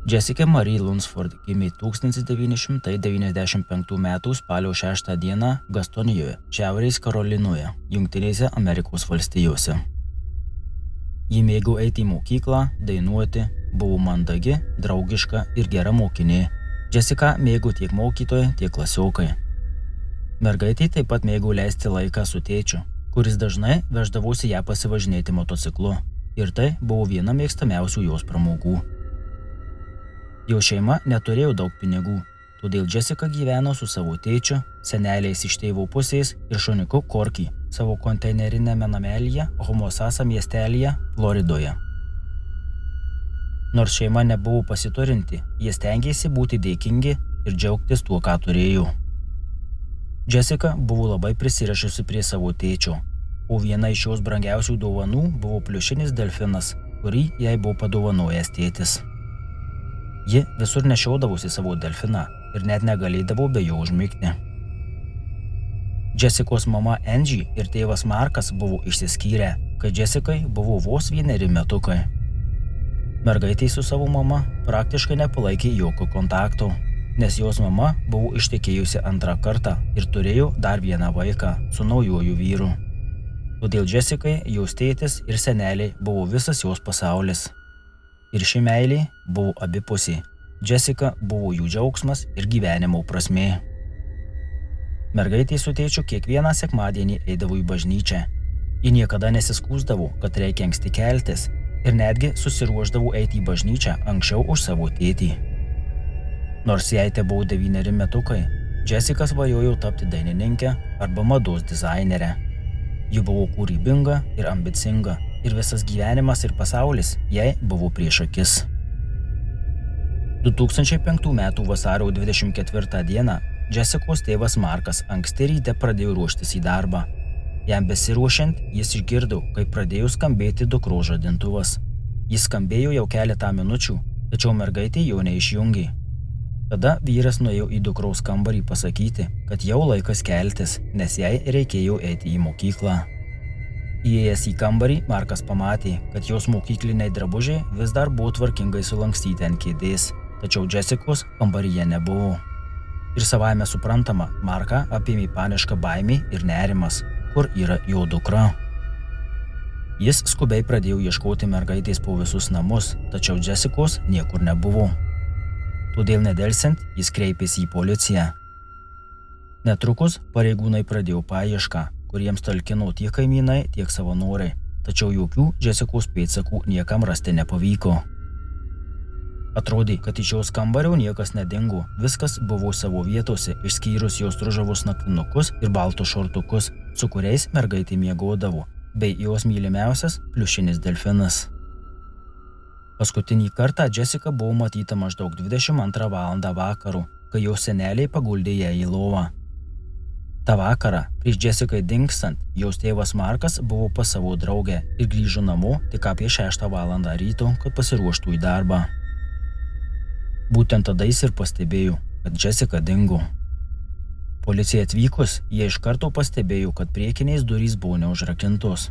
Jessica Marie Lunsford gimė 1995 m. spalio 6 d. Gastonijoje, Šiaurės Karolinoje, Jungtinėse Amerikos valstijose. Ji mėgo eiti į mokyklą, dainuoti, buvo mandagi, draugiška ir gera mokinė. Jessica mėgo tiek mokytojai, tiek klasiokai. Mergaitė taip pat mėgo leisti laiką su tėčiu, kuris dažnai veždavosi ją pasivažinėti motociklu, ir tai buvo viena mėgstamiausių jos pramogų. Jo šeima neturėjo daug pinigų, todėl Jessica gyveno su savo tėčiu, seneliais iš tėvo pusės ir šuniuku Corky savo konteinerinėme namelyje Homosassa miestelyje, Floridoje. Nors šeima nebuvo pasiturinti, jie stengėsi būti dėkingi ir džiaugtis tuo, ką turėjo. Jessica buvo labai prisirišusi prie savo tėčio, o viena iš jos brangiausių dovanų buvo pliušinis delfinas, kurį jai buvo padovanojęs tėtis. Ji visur nešiodavosi savo delfiną ir net negalėdavo be jo užmigti. Jessicos mama Angie ir tėvas Markas buvo išsiskyrę, kai Jessicai buvo vos 1 metukai. Mergaitė su savo mama praktiškai nepalaikė jokio kontakto, nes jos mama buvo ištekėjusi 2 kartą ir turėjo dar vieną vaiką su naujuoju vyru. Todėl Jessicai, jos tėtis ir seneliai buvo visas jos pasaulis. Ir ši meilė buvo abipusė. Jessica buvo jų džiaugsmas ir gyvenimo prasmė. Mergaitė su tėčiu kiekvieną sekmadienį eidavo į bažnyčią. Ji niekada nesiskųsdavo, kad reikia anksti keltis ir netgi susiruošdavo eiti į bažnyčią anksčiau už savo tėtį. Nors jai tebuvo 9 metukai, Jessica svajojo tapti dainininke arba mados dizainerė. Ji buvo kūrybinga ir ambicinga. Ir visas gyvenimas ir pasaulis jai buvo prieš akis. 2005 m. vasario 24 d. Jessicos tėvas Markas anksti ryte pradėjo ruoštis į darbą. Jam besiruošiant, jis išgirdo, kaip pradėjo skambėti dukros žadintuvas. Jis skambėjo jau keletą minučių, tačiau mergaitė jo neišjungė. Tada vyras nuėjo į dukros kambarį pasakyti, kad jau laikas keltis, nes jai reikėjo eiti į mokyklą. Įėjęs į kambarį, Markas pamatė, kad jos mokykliniai drabužiai vis dar buvo tvarkingai sulankstyti ant kėdės, tačiau Jessicos kambaryje nebuvo. Ir savaime suprantama, Marką apėmė paniška baimė ir nerimas, kur yra jo dukra. Jis skubiai pradėjo ieškoti mergaitės po visus namus, tačiau Jessicos niekur nebuvo. Todėl nedelsiant, jis kreipėsi į policiją. Netrukus pareigūnai pradėjo paiešką, kuriems talkino tiek kaimynai, tiek savanoriai, tačiau jokių Jessicos pėdsakų niekam rasti nepavyko. Atrodė, kad iš jos kambario niekas nedingo, viskas buvo savo vietose, išskyrus jos ružavus naktinukus ir baltus šortukus, su kuriais mergaitė miegodavo, bei jos mylimiausias pliušinis delfinas. Paskutinį kartą Jessica buvo matyta maždaug 22 val. Vakaro, kai jos seneliai paguldė ją į lovą. Ta vakarą, prieš Jessicai dingstant, jos tėvas Markas buvo pas savo draugę ir grįžo namo tik apie 6 val. Ryto, kad pasiruoštų į darbą. Būtent tada jis ir pastebėjo, kad Jessica dingo. Policijai atvykus, jie iš karto pastebėjo, kad priekinės durys buvo neužrakintos.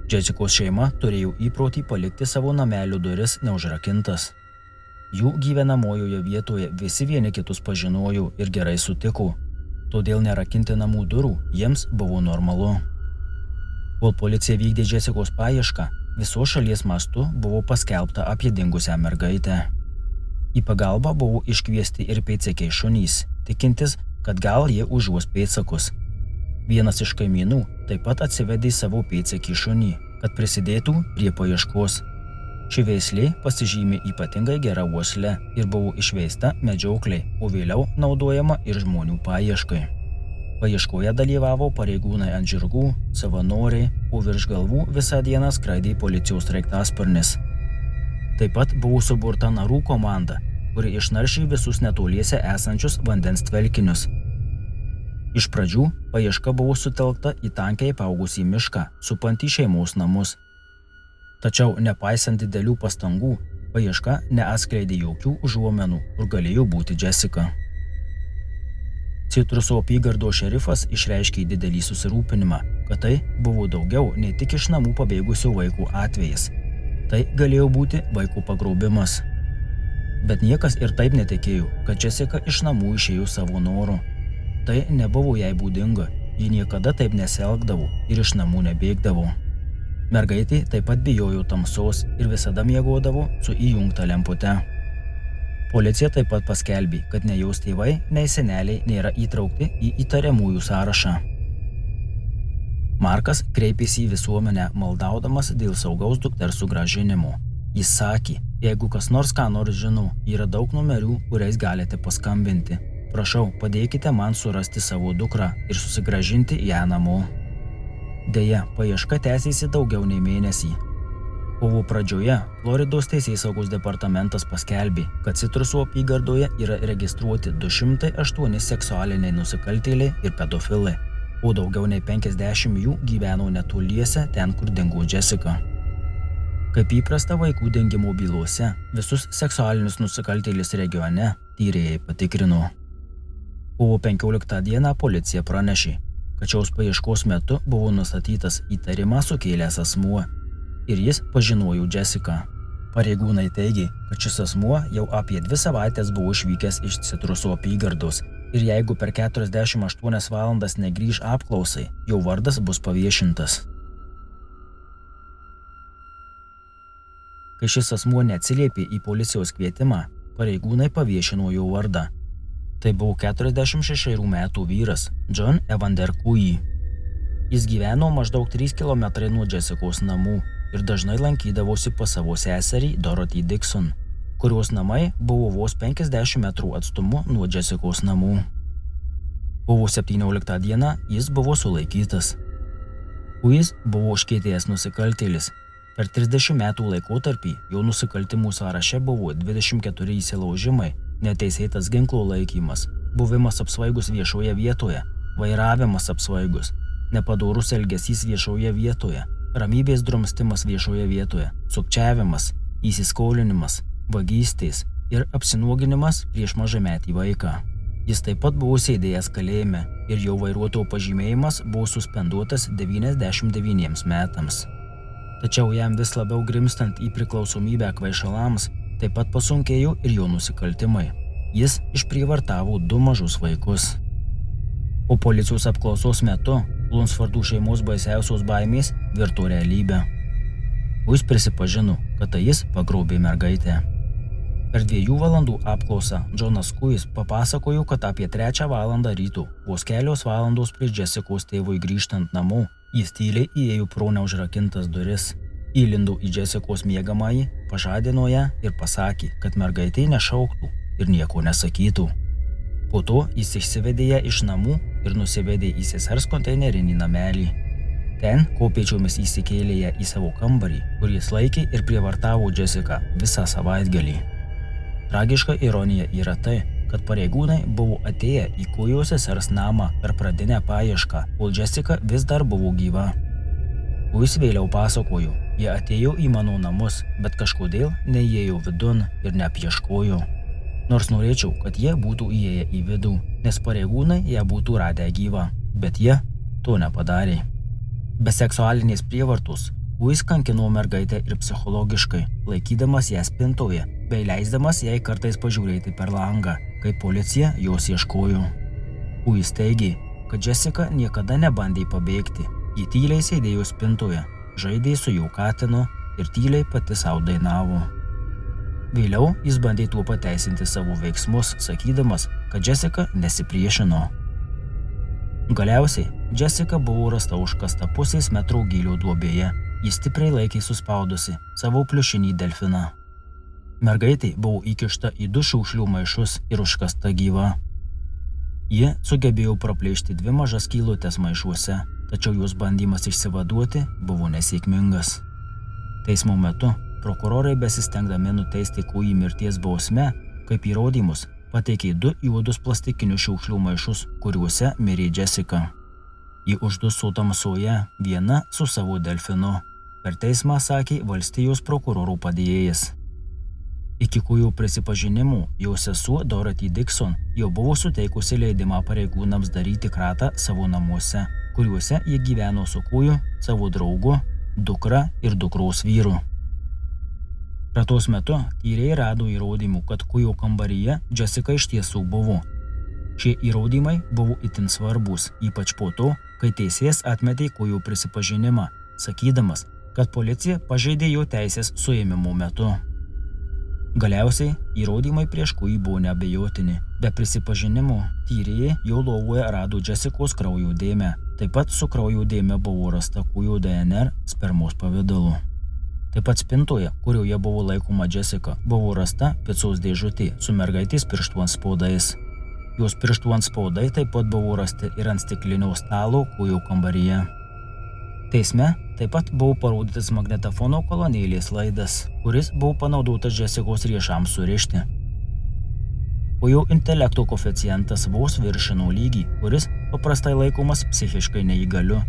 Jessicos šeima turėjo įprotį palikti savo namelio duris neužrakintas. Jų gyvenamojoje vietoje visi vieni kitus pažinojo ir gerai sutiko. Todėl nerakinti namų durų jiems buvo normalu. Kol policija vykdė Jessicos paiešką, visos šalies mastu buvo paskelbta apie dingusią mergaitę. Į pagalbą buvo iškviesti ir pėdsekiai šunys, tikintis, kad gal jie užuos pėdsakus. Vienas iš kaimynų taip pat atsivedė savo pėdsekį šunį, kad prisidėtų prie paieškos. Ši veislė pasižymė ypatingai gerą uoslę ir buvo išveista medžioklei, o vėliau naudojama ir žmonių paieškai. Paieškoje dalyvavo pareigūnai ant žirgų, savanoriai, o virš galvų visą dieną skraidė policijos sraigtasparnis. Taip pat buvo suburta narų komanda, kuri išnaršė visus netoliese esančius vandens tvelkinius. Iš pradžių paieška buvo sutelkta į tankiai paugusį mišką, supantį šeimos namus. Tačiau, nepaisant didelių pastangų, paieška neatskleidė jokių užuomenų, kur galėjo būti Jessica. Citruso apygardos šerifas išreiškė didelį susirūpinimą, kad tai buvo daugiau nei tik iš namų pabėgusių vaikų atvejis. Tai galėjo būti vaikų pagrobimas. Bet niekas ir taip netikėjo, kad Jessica iš namų išėjo savo noru. Tai nebuvo jai būdinga, ji niekada taip nesielgdavo ir iš namų nebėgdavo. Mergaitė taip pat bijojo tamsos ir visada miegodavo su įjungta lempute. Policija taip pat paskelbė, kad nei jos tėvai, nei seneliai nėra įtraukti į įtariamųjų sąrašą. Markas kreipėsi į visuomenę maldaudamas dėl saugaus dukters sugrąžinimo. Jis sakė, jeigu kas nors ką nors žino, yra daug numerių, kuriais galite paskambinti. Prašau, padėkite man surasti savo dukrą ir susigrąžinti ją namo. Deja, paieška tęsėsi daugiau nei mėnesį. Kovo pradžioje Floridos teisėsaugos departamentas paskelbė, kad Citrusų apygardoje yra registruoti 208 seksualiniai nusikaltėliai ir pedofilai, o daugiau nei 50 jų gyveno netoliese ten, kur dingo Jessica. Kaip įprasta vaikų dingimo bylose, visus seksualinius nusikaltėlius regione tyrėjai patikrino. Kovo 15 dieną policija pranešė, kad šios paieškos metu buvo nustatytas įtarimą sukėlęs asmuo ir jis pažinojo Jessica. Pareigūnai teigė, kad šis asmuo jau apie 2 savaitės buvo išvykęs iš Citrusų apygardos ir jeigu per 48 valandas negrįž apklausai, jo vardas bus paviešintas. Kai šis asmuo neatsiliepė į policijos kvietimą, pareigūnai paviešino jo vardą. Tai buvo 46 metų vyras John Evander Cooey. Jis gyveno maždaug 3 km nuo Jessicos namų ir dažnai lankydavosi pas savo seserį Dorothy Dixon, kurios namai buvo vos 50 metrų atstumu nuo Jessicos namų. Kovo 17 dieną jis buvo sulaikytas. Cooey buvo užkietėjęs nusikaltėlis. Per 30 metų laikotarpį jo nusikaltimų sąraše buvo 24 įsilaužimai, neteisėtas ginklo laikymas, buvimas apsvaigus viešoje vietoje, vairavimas apsvaigus, nepadorus elgesys viešoje vietoje, ramybės drumstimas viešoje vietoje, sukčiavimas, įsiskolinimas, vagystės ir apsinuoginimas prieš mažametį vaiką. Jis taip pat buvo sėdėjęs kalėjime ir jo vairuotojo pažymėjimas buvo suspenduotas 99 metams. Tačiau jam vis labiau grimstant į priklausomybę kvaišalams, taip pat pasunkėjo ir jo nusikaltimai. Jis išprievartavo 2 mažus vaikus. Po policijos apklausos metu Lunsfordų šeimos baisiausios baimės virto realybę. Jis prisipažino, kad tai jis pagrobė mergaitę. Per 2 valandų apklausą Johnas Cooey papasakojo, kad apie 3 valandą ryto, vos kelios valandos prieš Jessicos tėvui grįžtant namo, jis tyliai įėjo pro neužrakintas duris, įlindo į Jessicos miegamąjį, pažadino ją ir pasakė, kad mergaitė nešauktų ir nieko nesakytų. Po to jis išsivedė ją iš namų ir nusivedė į sesers konteinerinį namelį. Ten kopėčiomis įsikėlė ją į savo kambarį, kur jis laikė ir prievartavo Jessica visą savaitgalį. Tragiška ironija yra tai, kad pareigūnai buvo atėję į Cooey sesers namą per pradinę paiešką, kol Jessica vis dar buvo gyva. Cooey vėliau pasakojo, jie atėjo į mano namus, bet kažkodėl neįėjo vidun ir neapieškojo. Nors norėčiau, kad jie būtų įėję į vidų, nes pareigūnai ją būtų radę gyvą, bet jie to nepadarė. Be seksualinės prievartos, Cooey kankino mergaitę ir psichologiškai, laikydamas ją spintoje, bei leisdamas jai kartais pažiūrėti per langą, kai policija jos ieškojo. Cooey teigė, kad Jessica niekada nebandė pabėgti, ji tyliai sėdėjo spintoje, žaidė su jo katinu ir tyliai pati savo dainavo. Vėliau jis bandė tuo pateisinti savo veiksmus, sakydamas, kad Jessica nesipriešino. Galiausiai Jessica buvo rasta užkasta pusės metro gylio duobėje, jis stipriai laikė suspaudusi savo pliušinį delfiną. Mergaitė buvo įkišta į 2 šiukšlių maišus ir užkasta gyva. Ji sugebėjo praplėšti 2 mažas skylutes maišuose, tačiau jos bandymas išsivaduoti buvo nesėkmingas. Teismo metu prokurorai besistengdami nuteisti Cooey mirties bausme, kaip įrodymus, pateikė 2 juodus plastikinius šiukšlių maišus, kuriuose mirė Jessica. Ji užduso tamsoje, viena su savo delfinu. Per teismą sakė valstijos prokurorų padėjėjas. Iki Cooey prisipažinimų jo sesuo Dorothy Dixon jau buvo suteikusi leidimą pareigūnams daryti kratą savo namuose, kuriuose jie gyveno su Cooey, savo draugu, dukra ir dukros vyru. Kratos metu tyrėjai rado įrodymų, kad Kujo kambaryje Jessica iš tiesų buvo. Šie įrodymai buvo itin svarbus, ypač po to, kai teisėjas atmetė Kujo prisipažinimą, sakydamas, kad policija pažeidė jo teisės suėmimo metu. Galiausiai įrodymai prieš Kujį buvo neabejotini. Be prisipažinimo tyrėjai jo lovoje rado Jessicos kraujo dėmę. Taip pat su kraujo dėme buvo rasta Kujo DNR spermos pavidalu. Taip pat spintoje, kurioje buvo laikoma Jessica, buvo rasta picos dėžutė su mergaitės pirštų antspaudais. Jos pirštų antspaudai taip pat buvo rasti ir ant stiklinio stalo Kujo kambaryje. Teisme taip pat buvo parodytas magnetofono kolonėlės laidas, kuris buvo panaudotas Jessicos riešams surišti. Kujo intelekto koeficientas vos viršino lygį, kuris paprastai laikomas psichiškai neįgaliu.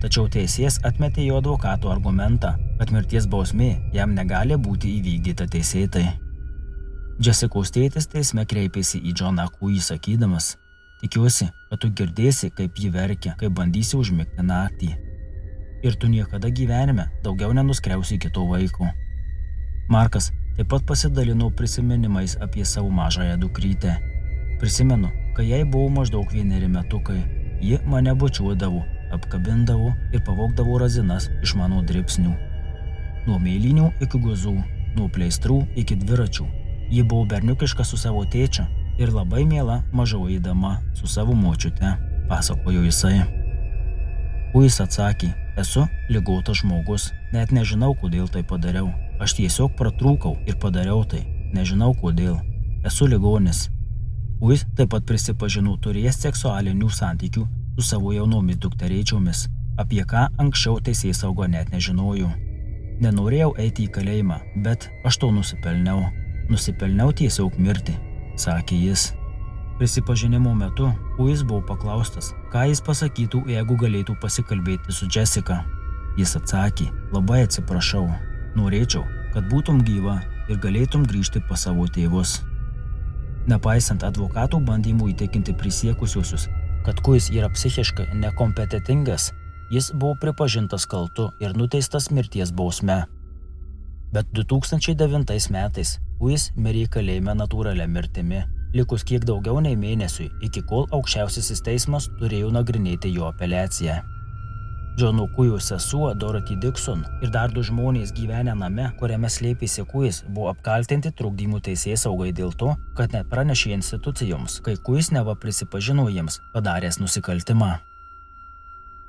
Tačiau teisėjas atmetė jo advokato argumentą, kad mirties bausmė jam negali būti įvykdyta teisėtai. Jessicos tėtis teisme kreipėsi į Johną Kujį sakydamas, tikiuosi, kad tu girdėsi, kaip ji verkia, kai bandysi užmigti naktį. Ir tu niekada gyvenime daugiau nenuskriausi kito vaiko. Markas taip pat pasidalino prisiminimais apie savo mažąją dukrytę. Prisimenu, kai jai buvo maždaug 1 metukai, ji mane bučiuodavo, apkabindavo ir pavogdavo razinas iš mano dribsnių. Nuo mėlynių iki guzų, nuo pleistrų iki dviračių. Ji buvo berniukiška su savo tėčiu ir labai miela mažoji dama su savo močiute, pasakojo jisai. Kujis atsakė, esu ligotas žmogus, net nežinau, kodėl tai padariau. Aš tiesiog pratrūkau ir padariau tai, nežinau kodėl. Esu ligonis. Kujis taip pat prisipažino turėjęs seksualinių santykių su savo jaunomis dukterėčiomis, apie ką anksčiau teisėsauga net nežinojo. Nenorėjau eiti į kalėjimą, bet aš to nusipelniau. Nusipelniau tiesiog mirti, sakė jis. Prisipažinimo metu Kujis buvo paklaustas, ką jis pasakytų, jeigu galėtų pasikalbėti su Jessica. Jis atsakė, labai atsiprašau, norėčiau, kad būtum gyva ir galėtum grįžti pas savo tėvus. Nepaisant advokatų bandymų įtikinti prisiekusiuosius, kad Kujis yra psichiškai nekompetentingas, jis buvo pripažintas kaltu ir nuteistas mirties bausme. Bet 2009 metais Kujis mirė kalėjime natūralia mirtimi, likus kiek daugiau nei mėnesiui, iki kol aukščiausiasis teismas turėjo nagrinėti jo apeliaciją. Johno Kujo sesuo Dorothy Dixon ir dar 2 žmonės gyvenę name, kuriame slėpėsi Kujis, buvo apkaltinti trukdymu teisėsaugai dėl to, kad net pranešė institucijoms, kai Kujis neva prisipažino jiems padaręs nusikaltimą.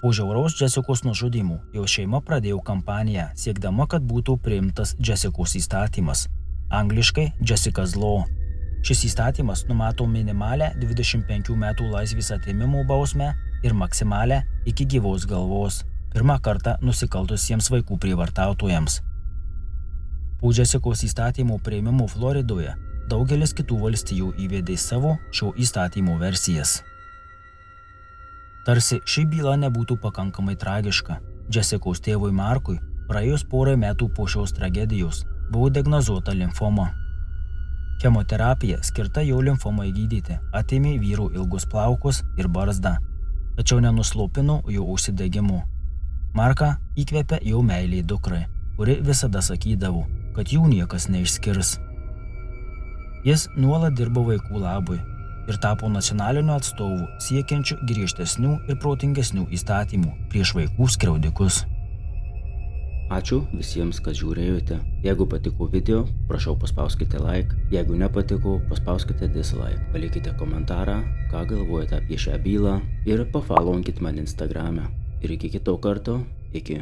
Po žiauraus Jessicos nužudymų jo šeima pradėjo kampaniją, siekdama, kad būtų priimtas Jessicos įstatymas, angliškai Jessica's Law. Šis įstatymas numato minimalę 25 metų laisvės atėmimo bausmę ir maksimalę iki gyvos galvos, pirmą kartą nusikaltusiems vaikų prievartautojams. Po Jessicos įstatymo priėmimo Floridoje daugelis kitų valstijų įvedė savo šio įstatymo versijas. Tarsi ši byla nebūtų pakankamai tragiška, Jessicos tėvui Markui praėjus porą metų po šios tragedijos buvo diagnozuota limfoma. Chemoterapija skirta jo limfomai gydyti atėmė vyrų ilgus plaukus ir barzdą, tačiau nenuslopino jo užsidegimo. Marką įkvėpė jo meilė dukrai, kuri visada sakydavo, kad jų niekas neišskirs. Jis nuolat dirbo vaikų labui ir tapo nacionaliniu atstovu siekiančiu griežtesnių ir protingesnių įstatymų prieš vaikų skriaudikus. Ačiū visiems, kad žiūrėjote. Jeigu patiko video, prašau paspauskite like. Jeigu nepatiko, paspauskite dislike. Palikite komentarą, ką galvojate apie šią bylą ir pafollowkit mane Instagrame. Ir iki kito karto, iki.